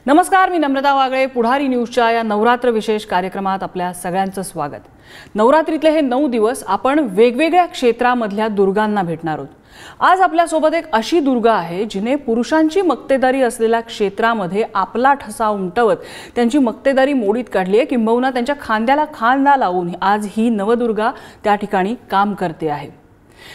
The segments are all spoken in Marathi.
नमस्कार, मी नम्रता वागळे. पुढारी न्यूजच्या या नवरात्र विशेष कार्यक्रमात आपल्या सगळ्यांचं स्वागत. नवरात्रीतले हे 9 दिवस आपण वेगवेगळ्या क्षेत्रामधल्या दुर्गांना भेटणार आहोत. आज आपल्यासोबत एक अशी दुर्गा आहे जिने पुरुषांची मक्तेदारी असलेल्या क्षेत्रामध्ये आपला ठसा उमटवत त्यांची मक्तेदारी मोडीत काढली आहे. किंबहुना त्यांच्या खांद्याला खांदा लावून आज ही नवदुर्गा त्या ठिकाणी काम करते आहे.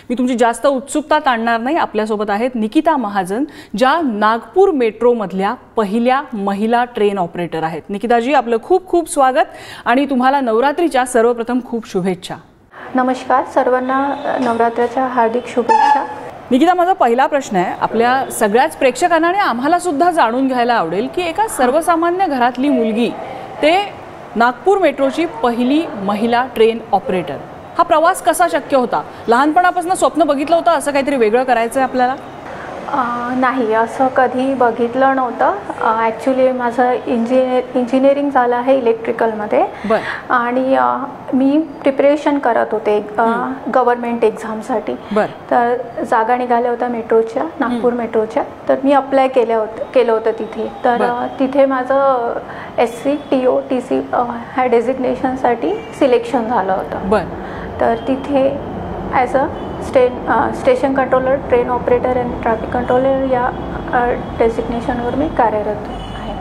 मी तुमची जास्त उत्सुकता ताणणार नाही. आपल्यासोबत आहेत निकिता महाजन, ज्या नागपूर मेट्रो मधल्या पहिल्या महिला ट्रेन ऑपरेटर आहेत. निकिताजी, आपलं खूप खूप स्वागत आणि तुम्हाला नवरात्रीच्या सर्वप्रथम खूप शुभेच्छा. नमस्कार, सर्वांना नवरात्राच्या हार्दिक शुभेच्छा. निकिता, माझा पहिला प्रश्न आहे, आपल्या सगळ्याच प्रेक्षकांना आणि आम्हाला सुद्धा जाणून घ्यायला आवडेल की एका सर्वसामान्य घरातली मुलगी ते नागपूर मेट्रोची पहिली महिला ट्रेन ऑपरेटर, हा प्रवास कसा शक्य होता? लहानपणापासून स्वप्न बघितलं होतं असं काहीतरी वेगळं करायचं आहे आपल्याला? नाही, असं कधी बघितलं नव्हतं. ॲक्च्युली माझं इंजिनिअरिंग झालं आहे इलेक्ट्रिकलमध्ये आणि मी प्रिपरेशन करत होते गव्हर्मेंट एक्झामसाठी. तर जागा निघाल्या होत्या मेट्रोच्या, नागपूर मेट्रोच्या. तर मी अप्लाय केलं होतं तिथे. तर तिथे माझं SC TO TC ह्या डेझिग्नेशनसाठी सिलेक्शन झालं होतं. तर तिथे as a station controller, train operator आणि ट्रॅफिक कंट्रोलर या डेझिग्नेशनवर मी कार्यरत आहे.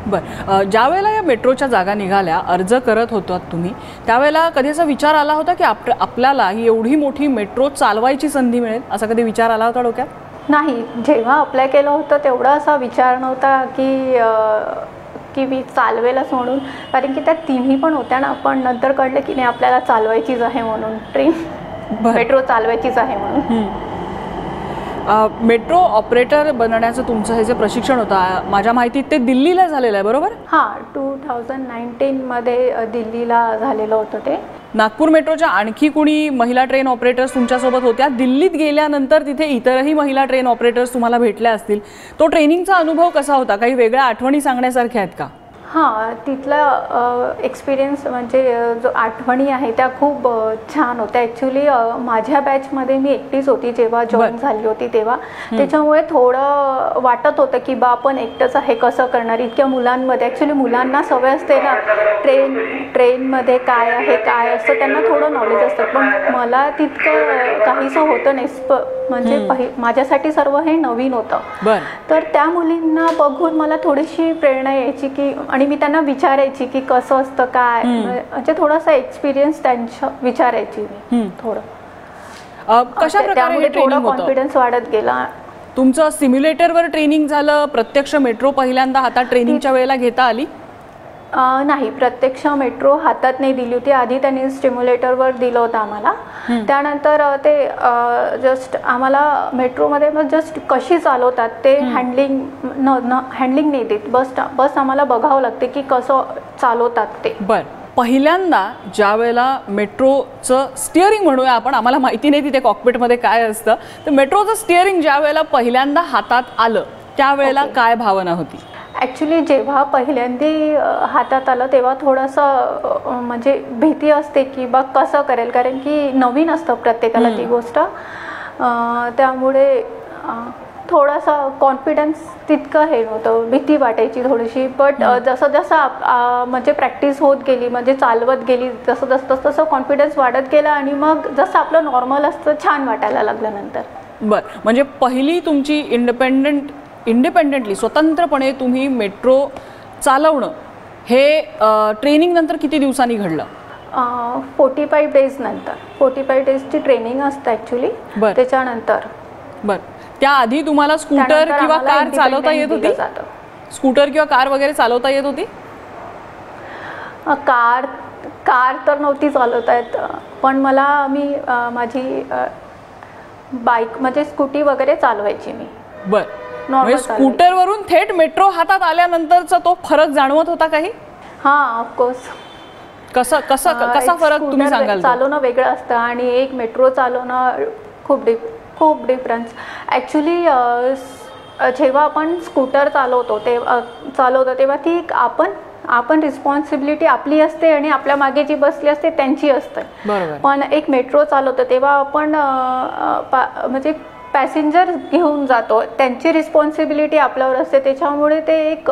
बरं, ज्या वेळेला या मेट्रोच्या जागा निघाल्या, अर्ज करत होतात तुम्ही, त्यावेळेला कधी असा विचार आला होता की आपल्याला ही एवढी मोठी मेट्रो चालवायची संधी मिळेल, असा कधी विचार आला होता डोक्यात? नाही, जेव्हा अप्लाय केलं होतं तेवढा असा विचार नव्हता की मी चालवेलच म्हणून. कारण की त्या तिन्ही पण होत्या ना, पण नंतर कळलं की नाही, आपल्याला चालवायचीच आहे म्हणून ट्रेन, मेट्रो चालवायचीच आहे म्हणून. मेट्रो ऑपरेटर बनण्याचं तुमचं हे जे प्रशिक्षण होतं, माझ्या माहितीत ते दिल्लीला झालेलं आहे, बरोबर? हां, 2019मध्ये दिल्लीला झालेलं होतं ते. नागपूर मेट्रोच्या आणखी कुणी महिला ट्रेन ऑपरेटर्स तुमच्यासोबत होत्या? दिल्लीत गेल्यानंतर तिथे इतरही महिला ट्रेन ऑपरेटर्स तुम्हाला भेटल्या असतील. तो ट्रेनिंगचा अनुभव कसा होता? काही वेगळ्या आठवणी सांगण्यासारख्या आहेत का? हां, तिथला एक्सपिरियन्स म्हणजे जो आठवणी आहे त्या खूप छान होत्या. ॲक्च्युली माझ्या बॅचमध्ये मी एकटीच होती जेव्हा जॉईन झाली होती तेव्हा. त्याच्यामुळे थोडं वाटत होतं की बा आपण एकटंच आहे, कसं करणार इतक्या मुलांमध्ये. ॲक्च्युली मुलांना सवय असते ना ट्रेनमध्ये काय आहे काय असतं, त्यांना थोडं नॉलेज असतं. पण मला तितकं काहीसं होतं नाही. म्हणजे माझ्यासाठी सर्व हे नवीन होतं. तर त्या मुलींना बघून मला थोडीशी प्रेरणा यायची की, आणि मी त्यांना विचारायची की कसं असतं काय, म्हणजे थोडासा एक्सपिरियन्स त्यांच्या विचारायची मी थोडं. कशा प्रकारे थोडा कॉन्फिडन्स वाढत गेला. तुमचं सिम्युलेटरवर ट्रेनिंग झालं? प्रत्यक्ष मेट्रो पहिल्यांदा हातात ट्रेनिंगच्या वेळेला घेता आली? नाही, प्रत्यक्ष मेट्रो हातात नाही दिली होती. आधी त्यांनी स्टिम्युलेटरवर दिलं होतं आम्हाला. त्यानंतर ते जस्ट आम्हाला मेट्रोमध्ये जस्ट कशी चालवतात ते हँडलिंग नाही देत. बस आम्हाला बघावं लागते की कसं चालवतात ते. बरं, पहिल्यांदा ज्या वेळेला मेट्रोचं स्टिअरिंग म्हणूया आपण, आम्हाला माहिती नाही तिथे कॉकपिटमध्ये काय असतं, तर मेट्रोचं स्टिअरिंग ज्या वेळेला पहिल्यांदा हातात आलं त्यावेळेला काय भावना होती? ॲक्च्युली जेव्हा पहिल्यांदा हातात आलं तेव्हा थोडंसं म्हणजे भीती असते की बा कसं करेल, कारण की नवीन असतं प्रत्येकाला ती गोष्ट. त्यामुळे थोडासा कॉन्फिडन्स तितकं हे नव्हतं, भीती वाटायची थोडीशी. बट जसं जसं म्हणजे प्रॅक्टिस होत गेली, म्हणजे चालवत गेली, तसं कॉन्फिडन्स वाढत गेला आणि मग जसं आपलं नॉर्मल असतं छान वाटायला लागलं नंतर. बरं, म्हणजे पहिली तुमची इंडिपेंडेंटली स्वतंत्रपणे तुम्ही मेट्रो चालवणं हे ट्रेनिंग नंतर किती दिवसांनी घडलं? 45 डेज नंतर. 45 डेजची ट्रेनिंग असतं ॲक्च्युली. त्याच्यानंतर. बरं, त्याआधी तुम्हाला स्कूटर किंवा कार चालवता येत होती? स्कूटर किंवा कार वगैरे चालवता येत होती? कार तर नव्हती चालवता येत, पण मी माझी बाईक म्हणजे स्कूटी वगैरे चालवायची मी. बरं, म्हणजे स्कूटरवरून थेट मेट्रो हातात आल्यानंतरचा तो फरक जाणवत होता काही? हां, ऑफकोर्स. कसा फरक तुम्ही सांगाल? चालवणं वेगळं असतं आणि एक मेट्रो चालवणं खूप डिफरन्स. ॲक्च्युली जेव्हा आपण स्कूटर चालवतो तेव्हा ती आपण रिस्पॉन्सिबिलिटी आपली असते आणि आपल्या मागे जी बसली असते त्यांची असते. पण एक मेट्रो चालवतो तेव्हा आपण म्हणजे पॅसेंजर घेऊन जातो, त्यांची रिस्पॉन्सिबिलिटी आपल्यावर असते. त्याच्यामुळे ते एक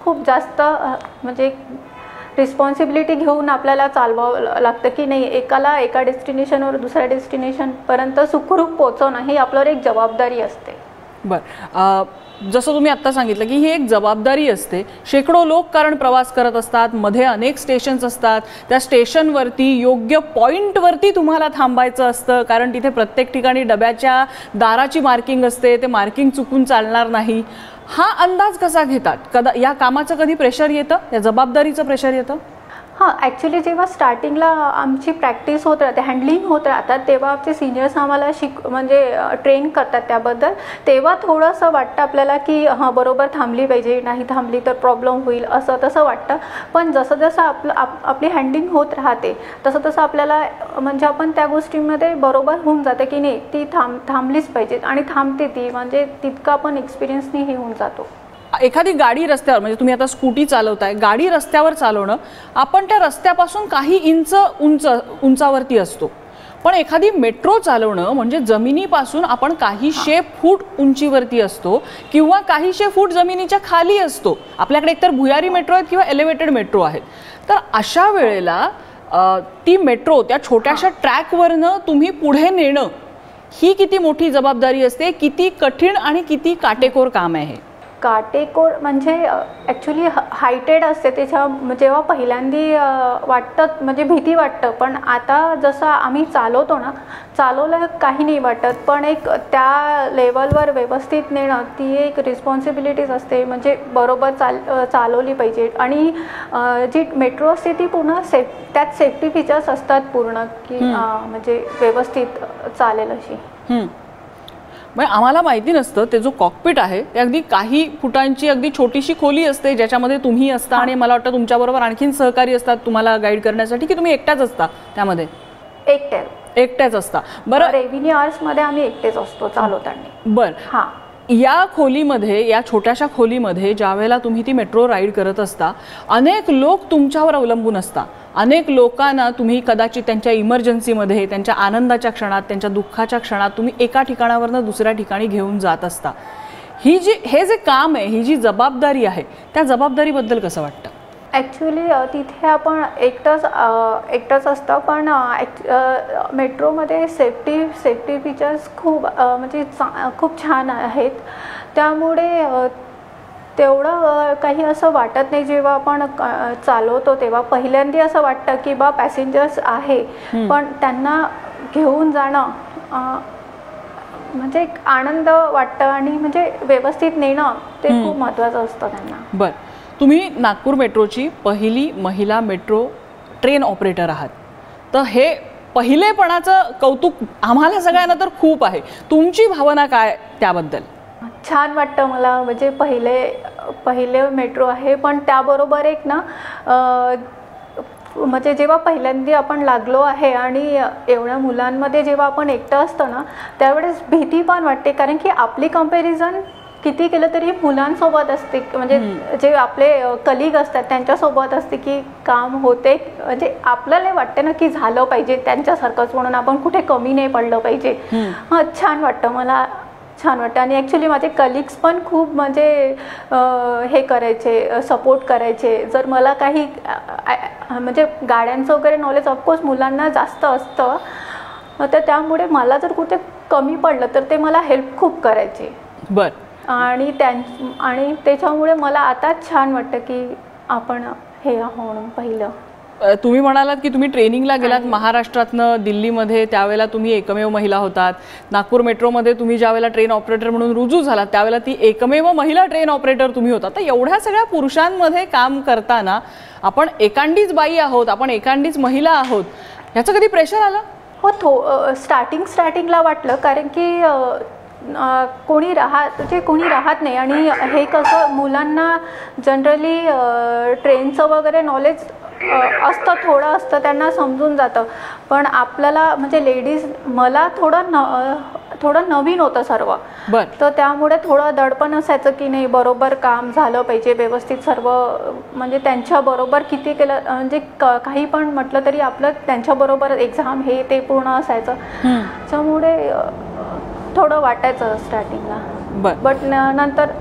खूप जास्त म्हणजे रिस्पॉन्सिबिलिटी घेऊन आपल्याला चालवावं लागतं की नाही, एका डेस्टिनेशनवर दुसऱ्या डेस्टिनेशनपर्यंत सुखरूप पोहोचवणं ही आपल्यावर एक जबाबदारी असते. बरं, जसं तुम्ही आत्ता सांगितलं की ही एक जबाबदारी असते. शेकडो लोक कारण प्रवास करत असतात, मध्ये अनेक स्टेशन्स असतात, त्या स्टेशनवरती योग्य पॉईंटवरती तुम्हाला थांबायचं असतं, कारण तिथे प्रत्येक ठिकाणी डब्याच्या दाराची मार्किंग असते, ते मार्किंग चुकून चालणार नाही. हा अंदाज कसा घेतात? या कामाचं कधी प्रेशर येतं, या जबाबदारीचं प्रेशर येतं? हां, ॲक्च्युली जेव्हा स्टार्टिंगला आमची प्रॅक्टिस होत राहते, हँडलिंग होत राहतात, तेव्हा आमचे सिनियर्स आम्हाला म्हणजे ट्रेन करतात त्याबद्दल. तेव्हा थोडंसं वाटतं आपल्याला की हां बरोबर थांबली पाहिजे, नाही थांबली तर प्रॉब्लेम होईल, असं तसं वाटतं. पण जसं जसं आपली हँडलिंग होत राहते तसं तसं आपल्याला म्हणजे आपण त्या गोष्टींमध्ये बरोबर होऊन जातं की नाही, ती थांबलीच पाहिजे आणि थांबते ती, म्हणजे तितकं आपण एक्सपिरियन्सनी हे होऊन जातो. एखादी गाडी रस्त्यावर, म्हणजे तुम्ही आता स्कूटी चालवताय, गाडी रस्त्यावर चालवणं, आपण त्या रस्त्यापासून काही इंच उंचावरती असतो. पण एखादी मेट्रो चालवणं म्हणजे जमिनीपासून आपण काहीशे फूट उंचीवरती असतो किंवा काहीशे फूट जमिनीच्या खाली असतो. आपल्याकडे एकतर भुयारी मेट्रो आहेत किंवा एलिव्हेटेड मेट्रो आहेत. तर अशा वेळेला ती मेट्रो त्या छोट्याशा ट्रॅकवरनं तुम्ही पुढे नेणं ही किती मोठी जबाबदारी असते, किती कठीण आणि किती काटेकोर काम आहे? काटेकोर म्हणजे ॲक्च्युली हायटेड असते, त्याच्या जेव्हा पहिल्यांदा वाटतं म्हणजे भीती वाटतं. पण आता जसं आम्ही चालवतो ना, चालवलं काही नाही वाटत, पण एक त्या लेवलवर व्यवस्थित नेणं ती एक रिस्पॉन्सिबिलिटीज असते. म्हणजे बरोबर चालवली पाहिजे. आणि जी मेट्रो असते ती पूर्ण त्यात सेफ्टी फीचर्स असतात पूर्ण की म्हणजे व्यवस्थित चालेल अशी. मग आम्हाला माहिती नसतं ते जो कॉकपिट आहे ते अगदी काही फुटांची अगदी छोटीशी खोली असते, ज्याच्यामध्ये तुम्ही असता आणि मला वाटतं तुमच्याबरोबर आणखीन सहकारी असतात तुम्हाला गाईड करण्यासाठी, की तुम्ही एकट्याच असता त्यामध्ये? एकट्याच असता. बरं, रेव्हेन्यू आवर्समध्ये आम्ही एकटेच असतो चालवताना. बरं, हां. या खोलीमध्ये, या छोट्याशा खोलीमध्ये ज्या वेळेला तुम्ही ती मेट्रो राईड करत असता, अनेक लोक तुमच्यावर अवलंबून असता. अनेक लोकांना तुम्ही कदाचित त्यांच्या इमर्जन्सीमध्ये, त्यांच्या आनंदाच्या क्षणात, त्यांच्या दुःखाच्या क्षणात तुम्ही एका ठिकाणावरनं दुसऱ्या ठिकाणी घेऊन जात असता. हे जे काम आहे, ही जी जबाबदारी आहे, त्या जबाबदारीबद्दल कसं वाटतं? ॲक्च्युली तिथे आपण एकटंच असतं, पण मेट्रोमध्ये सेफ्टी फीचर्स खूप म्हणजे खूप छान आहेत. त्यामुळे तेवढं काही असं वाटत नाही. जेव्हा आपण चालवतो तेव्हा पहिल्यांदा असं वाटतं की बा पॅसेंजर्स आहे, पण त्यांना घेऊन जाणं म्हणजे एक आनंद वाटतं आणि म्हणजे व्यवस्थित नेणं ते खूप महत्त्वाचं असतं त्यांना. बरं, तुम्ही नागपूर मेट्रोची पहिली महिला मेट्रो ट्रेन ऑपरेटर आहात, तर हे पहिलेपणाचं कौतुक आम्हाला सगळ्यांना तर खूप आहे. तुमची भावना काय त्याबद्दल? छान वाटतं मला. म्हणजे पहिले मेट्रो आहे, पण त्याबरोबर एक ना म्हणजे जेव्हा पहिल्यांदा आपण लागलो आहे आणि एवढ्या मुलांमध्ये जेव्हा आपण एकटं असतं ना, त्यावेळेस भीती पण वाटते, कारण की आपली कंपॅरिझन किती केलं तरी मुलांसोबत असते. म्हणजे जे आपले कलिग असतात त्यांच्यासोबत असते की काम होते, म्हणजे आपल्याला वाटते ना की झालं पाहिजे त्यांच्यासारखंच, म्हणून आपण कुठे कमी नाही पडलं पाहिजे. छान वाटतं मला, छान वाटतं. आणि ॲक्च्युली माझे कलिग्स पण खूप म्हणजे हे करायचे, सपोर्ट करायचे. जर मला काही म्हणजे गाड्यांचं वगैरे नॉलेज ऑफकोर्स मुलांना जास्त असतं, तर त्यामुळे मला जर कुठे कमी पडलं तर ते मला हेल्प खूप करायचे. बरं. आणि त्याच्यामुळे मला आता छान वाटतं की आपण हे म्हणून पहिलं. तुम्ही म्हणालात की तुम्ही ट्रेनिंगला गेलात महाराष्ट्रातनं दिल्लीमध्ये, त्यावेळेला तुम्ही एकमेव महिला होतात. नागपूर मेट्रोमध्ये तुम्ही ज्यावेळेला ट्रेन ऑपरेटर म्हणून रुजू झालात त्यावेळेला ती एकमेव महिला ट्रेन ऑपरेटर तुम्ही होता. तर एवढ्या सगळ्या पुरुषांमध्ये काम करताना आपण एकांडीच बाई आहोत, आपण एकांडीच महिला आहोत, ह्याचं कधी प्रेशर आलं? हो, स्टार्टिंगला वाटलं, कारण की कोणी राहत नाही. आणि हे कसं मुलांना जनरली ट्रेनचं वगैरे नॉलेज असतं, थोडं असतं, त्यांना समजून जातं. पण आपल्याला म्हणजे लेडीज, मला थोडं नवीन होतं सर्व. तर त्यामुळे थोडं दडपण असायचं की नाही बरोबर काम झालं पाहिजे व्यवस्थित सर्व. म्हणजे त्यांच्याबरोबर किती केलं, म्हणजे काही पण म्हटलं तरी आपलं त्यांच्याबरोबर एक्झाम हे ते पूर्ण असायचं. त्यामुळे थोडं वाटायचं स्टार्टिंगला, बरं. बट नंतर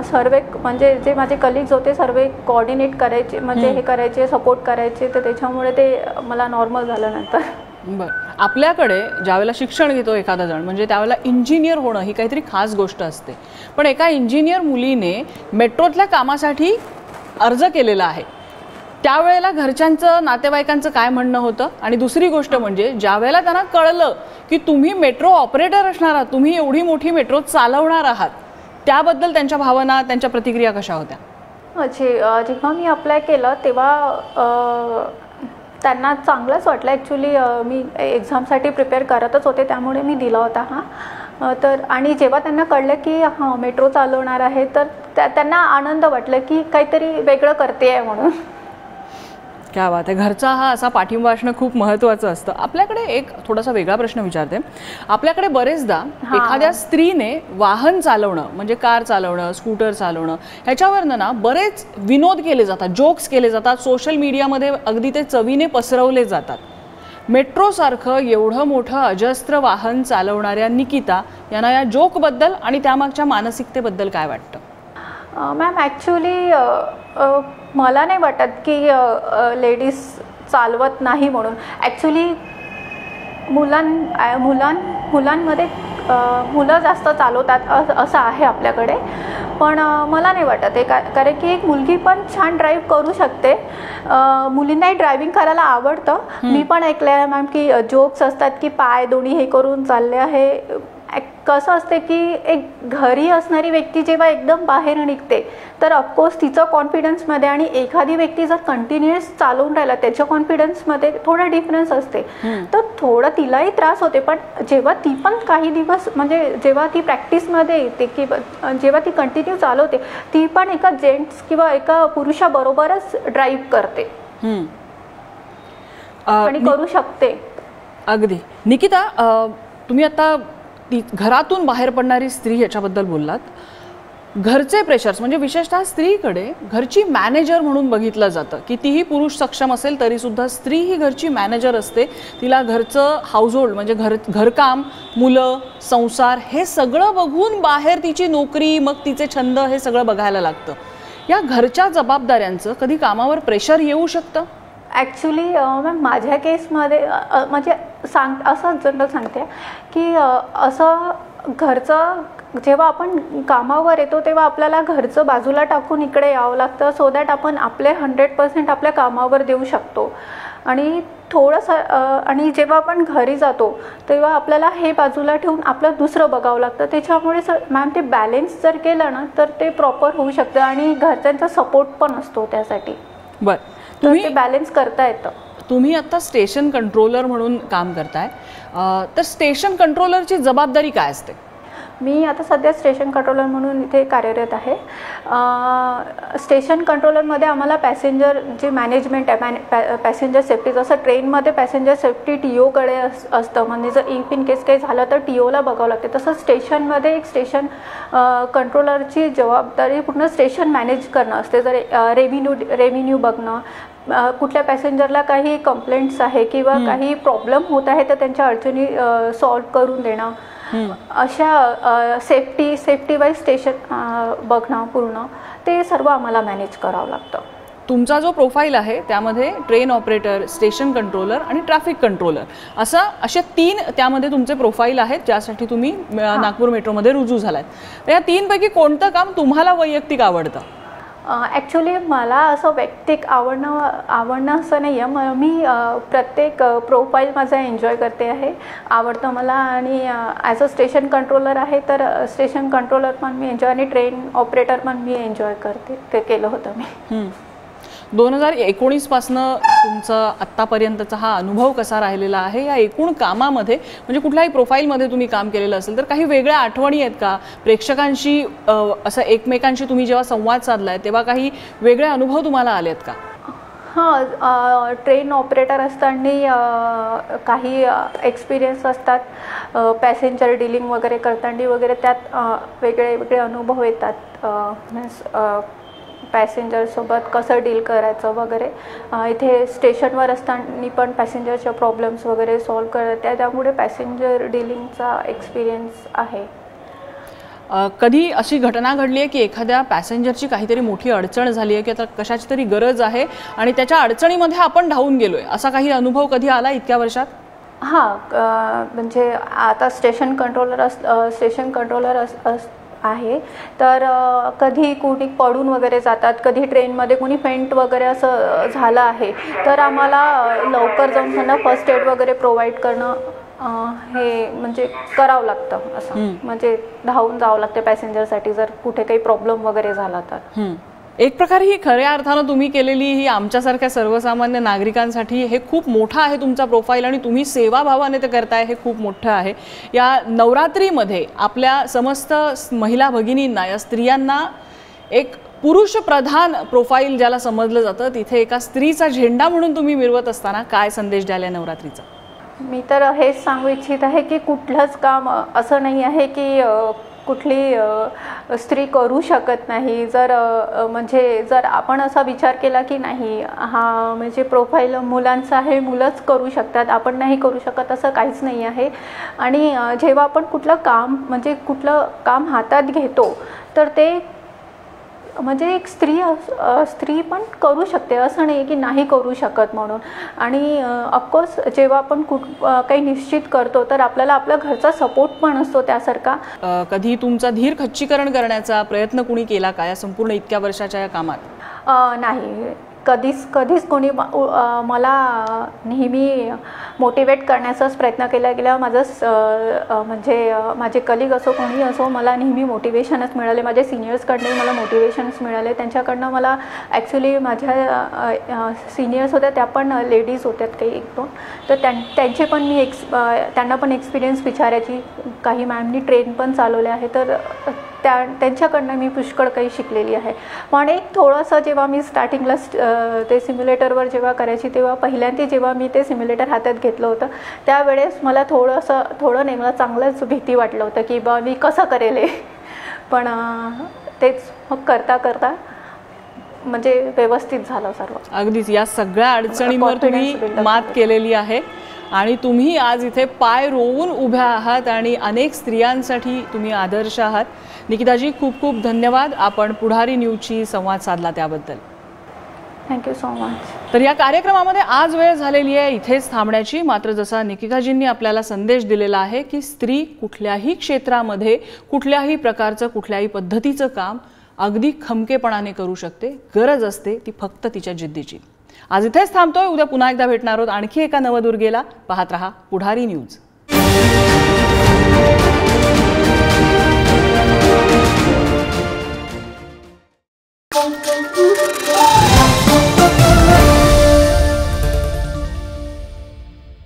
सर्व म्हणजे जे माझे कलिग्स होते सर्व कोऑर्डिनेट करायचे, म्हणजे हे करायचे, सपोर्ट करायचे, तर त्याच्यामुळे ते मला नॉर्मल झालं नंतर. बरं. आपल्याकडे ज्यावेळेला शिक्षण घेतो एखादा जण, म्हणजे त्यावेळेला इंजिनियर होणं ही काहीतरी खास गोष्ट असते, पण एका इंजिनियर मुलीने मेट्रोतल्या कामासाठी अर्ज केलेला आहे. त्यावेळेला घरच्यांचं, नातेवाईकांचं काय म्हणणं होतं? आणि दुसरी गोष्ट म्हणजे ज्यावेळेला त्यांना कळलं की तुम्ही मेट्रो ऑपरेटर असणार आहात, तुम्ही एवढी मोठी मेट्रो चालवणार आहात, त्याबद्दल त्यांच्या भावना, त्यांच्या प्रतिक्रिया कशा होत्या? जेव्हा मी अप्लाय केलं तेव्हा त्यांना चांगलंच वाटलं. ॲक्च्युली मी एक्झामसाठी प्रिपेअर करतच होते, त्यामुळे मी दिला होता हा. तर आणि जेव्हा त्यांना कळलं की हां मेट्रो चालवणार आहे, तर त्यांना आनंद वाटलं की काहीतरी वेगळं करते आहे म्हणून. क्या बात आहे. घरचा हा असा पाठिंबा असणं खूप महत्त्वाचं असतं. आपल्याकडे एक थोडासा वेगळा प्रश्न विचारते. आपल्याकडे बरेचदा एखाद्या स्त्रीने वाहन चालवणं, म्हणजे कार चालवणं, स्कूटर चालवणं, ह्याच्यावरनं ना बरेच विनोद केले जातात, जोक्स केले जातात, सोशल मीडियामध्ये अगदी ते चवीने पसरवले जातात. मेट्रोसारखं एवढं मोठं अजस्त्र वाहन चालवणाऱ्या निकिता यांना या जोकबद्दल आणि त्यामागच्या मानसिकतेबद्दल काय वाटतं? मॅम ॲक्च्युली मला नाही वाटत की लेडीज चालवत नाही म्हणून. ॲक्च्युली मुलांमध्ये मुलं जास्त चालवतात असं आहे आपल्याकडे, पण मला नाही वाटत आहे कारण की एक मुलगी पण छान ड्राईव्ह करू शकते. मुलींनाही ड्रायव्हिंग करायला आवडतं. मी पण ऐकलं आहे मॅम की जोक्स असतात की पाय दोन्ही हे करून चालले आहे. कसं असते की एक घरी असणारी व्यक्ती जेव्हा एकदम बाहेर निघते तर ऑफकोर्स तिचं कॉन्फिडन्समध्ये आणि एखादी व्यक्ती जर कंटिन्युअस चालवून राहिला त्याच्या कॉन्फिडन्समध्ये थोडा डिफरन्स असते. तर थोडं तिलाही त्रास होते, पण जेव्हा ती पण काही दिवस म्हणजे जेव्हा ती प्रॅक्टिसमध्ये येते की जेव्हा ती कंटिन्यू चालवते, ती पण एका जेंट्स किंवा एका पुरुषाबरोबरच ड्राईव्ह करते आणि करू शकते. अगदी. निकिता, तुम्ही आता घरातून बाहेर पडणारी स्त्री याच्याबद्दल बोललात. घरचे प्रेशर्स म्हणजे विशेषतः स्त्रीकडे घरची मॅनेजर म्हणून बघितलं जातं. कितीही पुरुष सक्षम असेल तरीसुद्धा स्त्री ही घरची मॅनेजर असते. तिला घरचं हाऊसहोल्ड म्हणजे घरकाम, मुलं, संसार हे सगळं बघून बाहेर तिची नोकरी, मग तिचे छंद हे सगळं बघायला लागतं. या घरच्या जबाबदाऱ्यांचं कधी कामावर प्रेशर येऊ शकतं? ॲक्च्युली मॅम माझ्या केसमध्ये म्हणजे असं जनरल सांगते की असं घरचं जेव्हा आपण कामावर येतो तेव्हा आपल्याला घरचं बाजूला टाकून इकडे यावं लागतं, सो दॅट आपण आपले 100% आपल्या कामावर देऊ शकतो. आणि थोडंसं आणि जेव्हा आपण घरी जातो तेव्हा आपल्याला हे बाजूला ठेवून आपलं दुसरं बघावं लागतं. त्याच्यामुळे मॅम ते बॅलेन्स जर केलं ना तर ते प्रॉपर होऊ शकतं आणि घरच्यांचा सपोर्ट पण असतो त्यासाठी. बरं, तुम्ही ते बॅलेन्स करता येतं. तुम्ही आता स्टेशन कंट्रोलर म्हणून काम करताय, तर स्टेशन कंट्रोलरची जबाबदारी काय असते? मी आता सध्या स्टेशन कंट्रोलर म्हणून इथे कार्यरत आहे. स्टेशन कंट्रोलरमध्ये आम्हाला पॅसेंजर जे मॅनेजमेंट आहे, पॅसेंजर सेफ्टी, जसं ट्रेनमध्ये पॅसेंजर सेफ्टी TOकडे असतं, म्हणजे जर इन केस काही झालं तर TOला बघावं लागते. तसं स्टेशनमध्ये एक स्टेशन कंट्रोलरची जबाबदारी पूर्ण स्टेशन मॅनेज करणं असते. जर रेव्हेन्यू बघणं, कुठल्या पॅसेंजरला काही कंप्लेंट्स आहे किंवा काही प्रॉब्लेम होत आहे तर त्यांच्या अडचणी सॉल्व्ह करून देणं, अशा सेफ्टी वाईज स्टेशन बघणं पूर्ण, ते सर्व आम्हाला मॅनेज करावं लागतं. तुमचा जो प्रोफाईल आहे त्यामध्ये ट्रेन ऑपरेटर, स्टेशन कंट्रोलर आणि ट्रॅफिक कंट्रोलर असे 3 त्यामध्ये तुमचे प्रोफाईल आहेत, ज्यासाठी तुम्ही नागपूर मेट्रोमध्ये रुजू झालात. तर या 3पैकी कोणतं काम तुम्हाला वैयक्तिक आवडतं? ॲक्च्युली मला असं वैयक्तिक आवडणं असं नाही आहे. मी प्रत्येक प्रोफाईल माझा एन्जॉय करते आहे, आवडतं मला. आणि ॲज अ स्टेशन कंट्रोलर आहे तर स्टेशन कंट्रोलर पण मी एन्जॉय आणि ट्रेन ऑपरेटर पण मी एन्जॉय करते, ते केलं होतं मी. 2019 पासनं तुमचा आत्तापर्यंतचा हा अनुभव कसा राहिलेला आहे? या एकूण कामामध्ये म्हणजे कुठल्याही प्रोफाईलमध्ये तुम्ही काम केलेलं असेल तर काही वेगळ्या आठवणी आहेत का? प्रेक्षकांशी असं एकमेकांशी तुम्ही जेव्हा संवाद साधलाय तेव्हा काही वेगळे अनुभव तुम्हाला आलेत का? हां, ट्रेन ऑपरेटर असताना काही एक्सपिरियन्स असतात, पॅसेंजर डीलिंग वगैरे करताना वगैरे त्यात वेगळे वेगळे अनुभव येतात. मीन्स पॅसेंजरसोबत कसं डील करायचं वगैरे. इथे स्टेशनवर असताना पण पॅसेंजरच्या प्रॉब्लेम्स वगैरे सॉल्व करत त्यामुळे पॅसेंजर डीलिंगचा एक्सपिरियन्स आहे. कधी अशी घटना घडली आहे की एखाद्या पॅसेंजरची काहीतरी मोठी अडचण झाली आहे की आता कशाची तरी गरज आहे आणि त्याच्या अडचणीमध्ये आपण धावून गेलोय, असा काही अनुभव कधी आला इतक्या वर्षात? हां, म्हणजे आता स्टेशन कंट्रोलर आहे, तर कधी कोणी पडून वगैरे जातात, कधी ट्रेनमध्ये कोणी फेंट वगैरे असं झालं आहे, तर आम्हाला लवकर जाऊन त्यांना फर्स्ट एड वगैरे प्रोव्हाइड करणं हे म्हणजे करावं लागतं. असं म्हणजे धावून जावं लागतं पॅसेंजरसाठी जर कुठे काही प्रॉब्लेम वगैरे झाला तर. एक प्रकारे ही खऱ्या अर्थानं तुम्ही केलेली ही आमच्यासारख्या सर्वसामान्य नागरिकांसाठी हे खूप मोठा आहे तुमचा प्रोफाईल आणि तुम्ही सेवाभावाने ते करताय हे खूप मोठं आहे. या नवरात्रीमध्ये आपल्या समस्त महिला भगिनींना, या स्त्रियांना एक पुरुष प्रधान प्रोफाईल ज्याला समजलं जातं तिथे एका स्त्रीचा झेंडा म्हणून तुम्ही मिरवत असताना काय संदेश द्याल या नवरात्रीचा? मी तर हेच सांगू इच्छित आहे की कुठलंच काम असं नाही आहे की कुठली स्त्री करू शकत नाही. जर आपण असा विचार केला की नाही हा म्हणजे प्रोफाईल मुलांचा आहे, मुलंच करू शकतात, आपण नाही करू शकत, असं काहीच नाही आहे. आणि जेव्हा आपण कुठलं काम हातात घेतो तर ते म्हणजे एक स्त्री पण करू शकते, असं नाही की नाही करू शकत म्हणून. आणि ऑफकोर्स जेव्हा आपण काही निश्चित करतो तर आपल्याला आपल्या घरचा सपोर्ट पण असतो त्यासारखा. कधी तुमचा धीर खच्चीकरण करण्याचा प्रयत्न कोणी केला का या संपूर्ण इतक्या वर्षाच्या या कामात? नाही, कधीच कोणी मला नेहमी मोटिवेट करण्याचाच प्रयत्न केला गेला. म्हणजे माझे कलिग असो कोणी असो, मला नेहमी मोटिवेशनच मिळाले. माझे सिनियर्सकडनंही मला मोटिवेशन्स मिळाले. त्यांच्याकडनं मला ॲक्च्युली माझ्या सिनियर्स होत्या त्या पण लेडीज होत्यात काही एक दोन, तर त्यांचे पण त्यांना पण एक्सपिरियन्स विचारायची. काही मॅमनी ट्रेन पण चालवले आहे, तर त्यांच्याकडनं मी पुष्कळ काही शिकलेली आहे. पण एक थोडंसं जेव्हा मी स्टार्टिंगला ते सिम्युलेटरवर जेव्हा करायची तेव्हा पहिल्यांदा जेव्हा मी ते सिम्युलेटर हातात घेतलं होतं त्यावेळेस मला थोडं नाही, मला चांगलंच भीती वाटलं होतं की बा मी कसं करेल हे. पण तेच मग करता म्हणजे व्यवस्थित झालं सर्व. अगदीच या सगळ्या अडचणींवर तुम्ही मात केलेली आहे आणि तुम्ही आज इथे पाय रोवून उभ्या आहात आणि अनेक स्त्रियांसाठी तुम्ही आदर्श आहात. निकिताजी, खूप खूप धन्यवाद. आपण पुढारी न्यूजशी संवाद साधला त्याबद्दल. Thank you so much. तर या कार्यक्रमामध्ये आज वेळ झालेली आहे इथेच थांबण्याची. मात्र जसा निकिताजींनी आपल्याला संदेश दिलेला आहे की स्त्री कुठल्याही क्षेत्रामध्ये कुठल्याही प्रकारचं कुठल्याही पद्धतीचं काम अगदी खमकेपणाने करू शकते. गरज असते ती फक्त तिच्या जिद्दीची. आज इथेच थांबतोय. उद्या पुन्हा एकदा भेटणार आहोत आणखी एका नवदुर्गेला. पाहत रहा पुढारी न्यूज. Thank you.